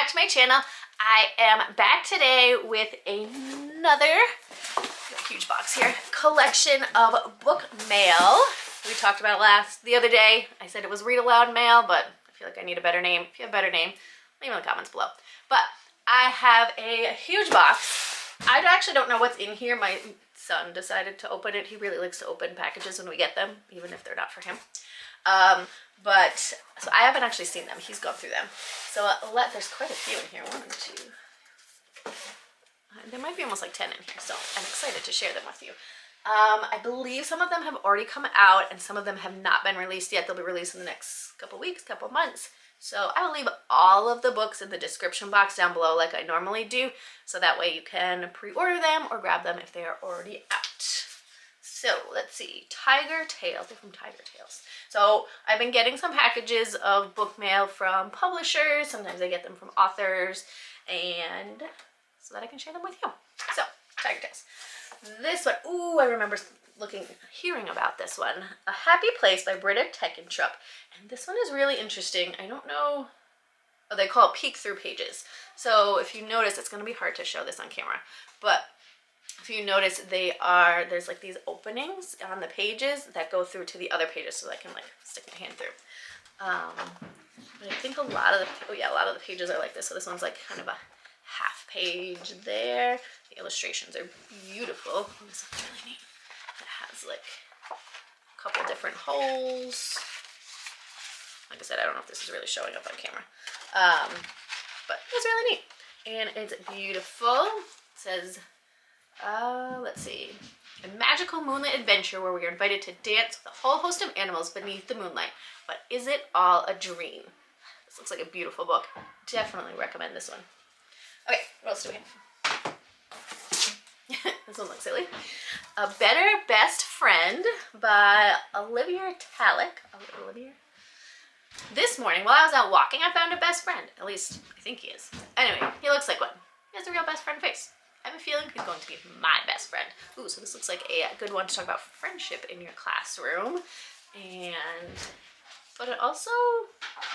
to my channel. I am back today with another huge box here, collection of book mail. We talked about it the other day. I said it was read aloud mail, but I feel like I need a better name. If you have a better name, leave it in the comments below. But I have a huge box. I actually don't know what's in here. My son decided to open it. He really likes to open packages when we get them, even if they're not for him. So I haven't actually seen them. He's gone through them. So there's quite a few in here. 1, 2. There might be almost like 10 in here, so I'm excited to share them with you. I believe some of them have already come out and some of them have not been released yet. They'll be released in the next couple weeks, couple months. So I will leave all of the books in the description box down below like I normally do, so that way you can pre-order them or grab them if they are already out. So let's see, Tiger Tales, they're from Tiger Tales. So I've been getting some packages of book mail from publishers. Sometimes I get them from authors, and so that I can share them with you. So, Tiger Tales. This one, ooh, I remember hearing about this one. A Happy Place by Britta Teckentrup. And this one is really interesting. I don't know, oh, they call it peek through pages. So if you notice, it's gonna be hard to show this on camera, but if you notice, there's like these openings on the pages that go through to the other pages, so I can like stick my hand through. But I think a lot of the pages are like this. So this one's like kind of a half page there. The illustrations are beautiful. This one's really neat. It has like a couple different holes. Like I said, I don't know if this is really showing up on camera, but it's really neat and it's beautiful. It says, let's see, a magical moonlit adventure where we are invited to dance with a whole host of animals beneath the moonlight. But is it all a dream? This looks like a beautiful book. Definitely recommend this one. Okay, what else do we have? This one looks silly. A Better Best Friend by Olivia Talick. Olivia? This morning, while I was out walking, I found a best friend. At least, I think he is. Anyway, he looks like one. He has a real best friend face. I have a feeling he's going to be my best friend. Ooh, so this looks like a good one to talk about friendship in your classroom. But it also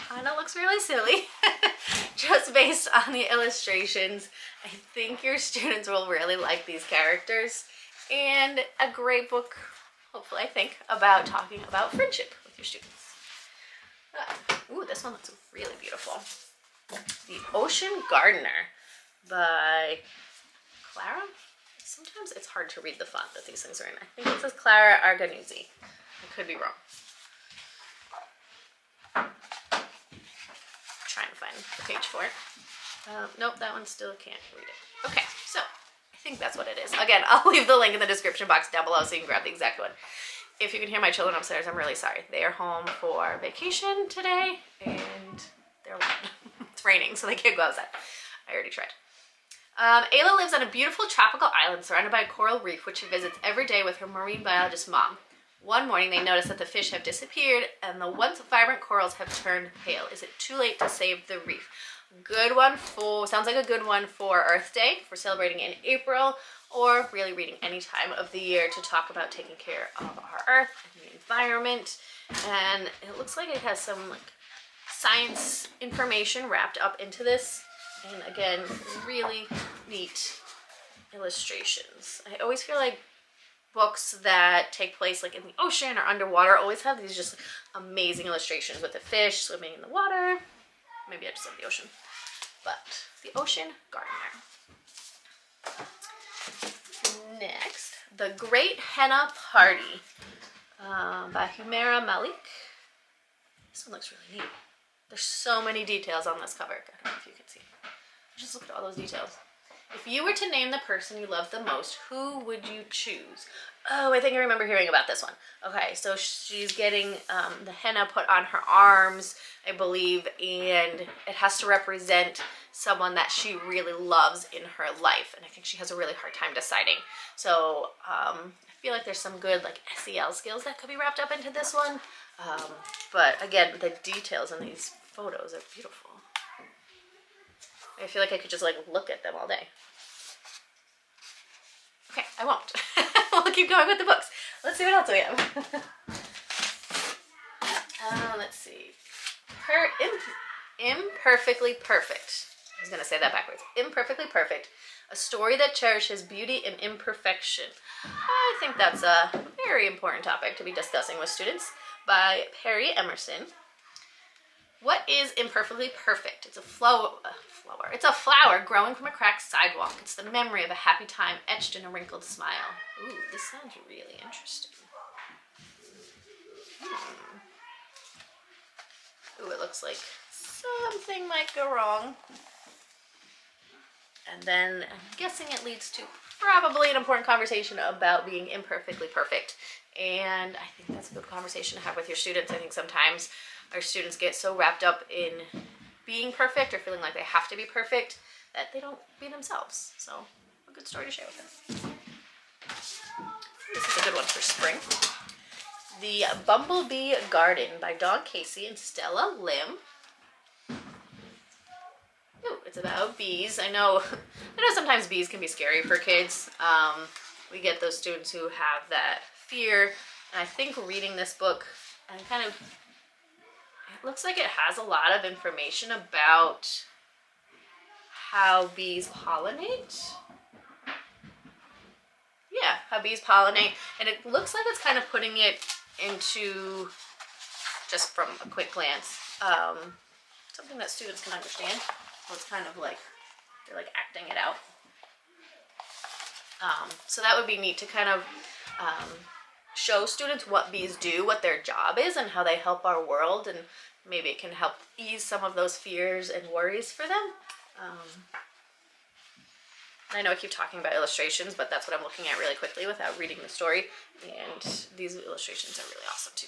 kind of looks really silly, just based on the illustrations. I think your students will really like these characters, and a great book, hopefully, I think, about talking about friendship with your students. Ooh, this one looks really beautiful. The Ocean Gardener by Clara? Sometimes it's hard to read the font that these things are in. I think it says Clara Arganuzzi. I could be wrong. Trying to find the page for it. Nope, that one still can't read it. Okay, so I think that's what it is. Again, I'll leave the link in the description box down below so you can grab the exact one. If you can hear my children upstairs, I'm really sorry. They are home for vacation today and they're loud. It's raining, so they can't go outside. I already tried. Ayla lives on a beautiful tropical island surrounded by a coral reef, which she visits every day with her marine biologist mom. One morning, they notice that the fish have disappeared and the once vibrant corals have turned pale. Is it too late to save the reef? Good one sounds like a good one for Earth Day, for celebrating in April, or really reading any time of the year to talk about taking care of our Earth and the environment. And it looks like it has some like science information wrapped up into this. And again, really neat illustrations. I always feel like books that take place like in the ocean or underwater always have these just amazing illustrations with the fish swimming in the water. Maybe I just love the ocean. But The Ocean Gardener. Next, The Great Henna Party by Humaira Malik. This one looks really neat. There's so many details on this cover. I don't know if you can see. Just look at all those details. If you were to name the person you love the most, who would you choose? Oh, I think I remember hearing about this one. Okay, so she's getting the henna put on her arms, I believe, and it has to represent someone that she really loves in her life. And I think she has a really hard time deciding. So I feel like there's some good like SEL skills that could be wrapped up into this one. But again, the details in these photos are beautiful. I feel like I could just like look at them all day. Okay, I won't. We'll keep going with the books. Let's see what else we have. Let's see. Imperfectly Perfect was going to say that backwards. Imperfectly Perfect, a story that cherishes beauty and imperfection. I think that's a very important topic to be discussing with students, by Perry Emerson. What is imperfectly perfect? It's a flower. It's a flower growing from a cracked sidewalk. It's the memory of a happy time etched in a wrinkled smile. Ooh, this sounds really interesting. Ooh, it looks like something might go wrong. And then I'm guessing it leads to probably an important conversation about being imperfectly perfect. And I think that's a good conversation to have with your students. I think sometimes our students get so wrapped up in being perfect or feeling like they have to be perfect that they don't be themselves. So a good story to share with them. This is a good one for spring. The Bumblebee Garden by Dawn Casey and Stella Lim. Ooh, it's about bees. I know sometimes bees can be scary for kids. We get those students who have that fear. And I think reading this book, and it looks like it has a lot of information about how bees pollinate. Yeah, how bees pollinate. And it looks like it's kind of putting it into, just from a quick glance, something that students can understand. So it's kind of like, they're like acting it out. So that would be neat to kind of show students what bees do, what their job is, and how they help our world, and maybe it can help ease some of those fears and worries for them. I know I keep talking about illustrations, but that's what I'm looking at really quickly without reading the story, and these illustrations are really awesome too.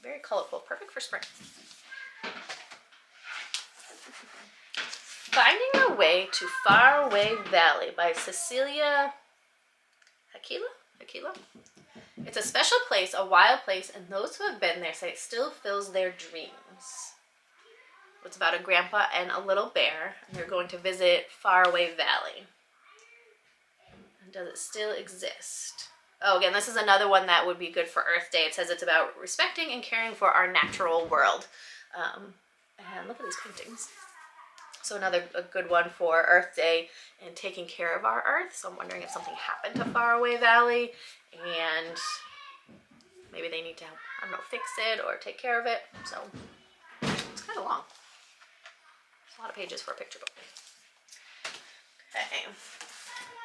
Very colorful, perfect for spring. Finding Our Way to Faraway Valley by Cecilia Hakila? It's a special place, a wild place, and those who have been there say it still fills their dreams. It's about a grandpa and a little bear, and they're going to visit Faraway Valley. And does it still exist? Oh, again, this is another one that would be good for Earth Day. It says it's about respecting and caring for our natural world. And look at these paintings. So a good one for Earth Day and taking care of our Earth. So I'm wondering if something happened to Faraway Valley and maybe they need to, I don't know, fix it or take care of it. So it's kind of long. It's a lot of pages for a picture book. Okay.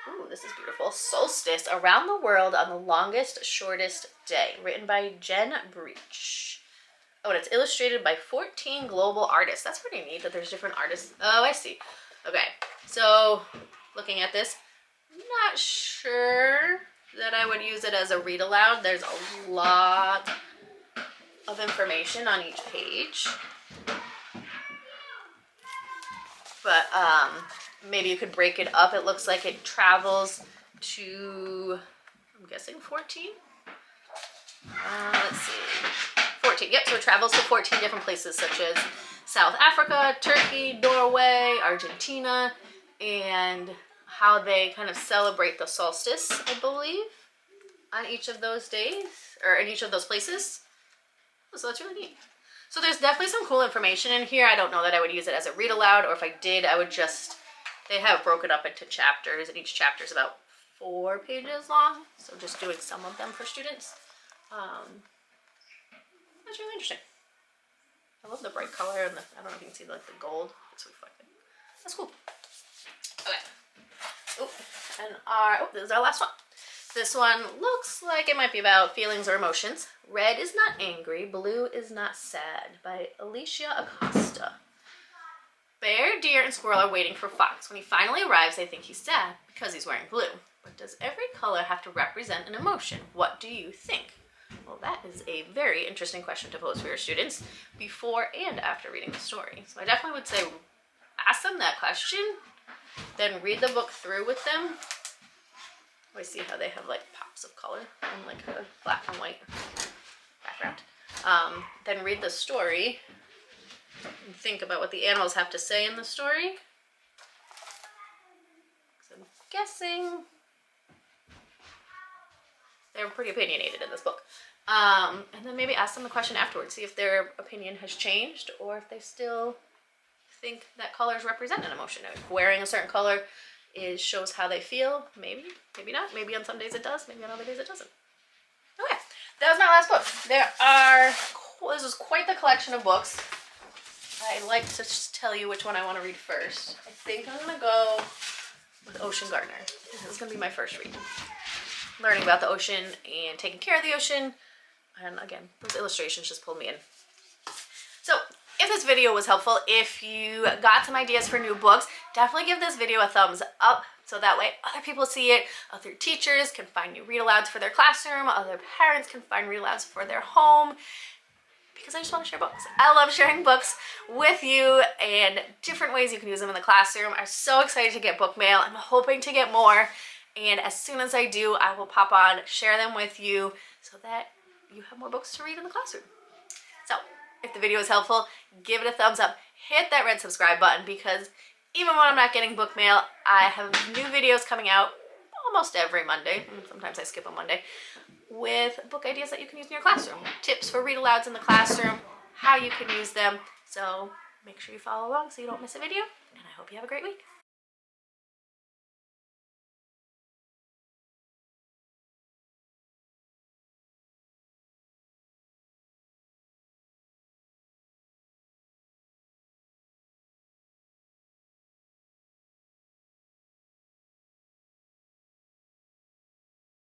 Ooh, this is beautiful. Solstice, Around the World on the Longest, Shortest Day, written by Jen Breach. Oh, and it's illustrated by 14 global artists. That's pretty neat that there's different artists. Oh, I see. Okay, so looking at this, not sure that I would use it as a read aloud. There's a lot of information on each page. But maybe you could break it up. It looks like it travels to, I'm guessing 14? Let's see. 14. Yep, so it travels to 14 different places such as South Africa, Turkey, Norway, Argentina, and how they kind of celebrate the solstice, I believe, on each of those days, or in each of those places. So that's really neat. So there's definitely some cool information in here. I don't know that I would use it as a read aloud, or if I did, I would just, they have broken up into chapters, and each chapter is about 4 pages long. So just doing some of them for students. That's really interesting. I love the bright color and I don't know if you can see like the gold. It's reflecting. That's cool. Okay. Oh, and this is our last one. This one looks like it might be about feelings or emotions. Red is not angry, blue is not sad, by Alicia Acosta. Bear, deer, and squirrel are waiting for Fox. When he finally arrives, they think he's sad because he's wearing blue. But does every color have to represent an emotion? What do you think? Well, that is a very interesting question to pose for your students before and after reading the story. So I definitely would say ask them that question, then read the book through with them. I see how they have like pops of color and like a black and white background. Then read the story and think about what the animals have to say in the story. So I'm guessing they're pretty opinionated in this book. And then maybe ask them the question afterwards, see if their opinion has changed or if they still think that colors represent an emotion. If wearing a certain color shows how they feel. Maybe, maybe not. Maybe on some days it does. Maybe on other days it doesn't. Okay, that was my last book. This is quite the collection of books. I'd like to just tell you which one I want to read first. I think I'm going to go with Ocean Gardener. This is going to be my first read. Learning about the ocean and taking care of the ocean. And again, those illustrations just pulled me in. So, if this video was helpful, if you got some ideas for new books, definitely give this video a thumbs up so that way other people see it, other teachers can find new read-alouds for their classroom, other parents can find read-alouds for their home, because I just want to share books. I love sharing books with you and different ways you can use them in the classroom. I'm so excited to get book mail. I'm hoping to get more, and as soon as I do, I will pop on, share them with you so that you have more books to read in the classroom. So, if the video is helpful, give it a thumbs up. Hit that red subscribe button, because even when I'm not getting book mail, I have new videos coming out almost every Monday. Sometimes I skip a Monday, with book ideas that you can use in your classroom. Tips for read-alouds in the classroom, how you can use them. So make sure you follow along so you don't miss a video, and I hope you have a great week.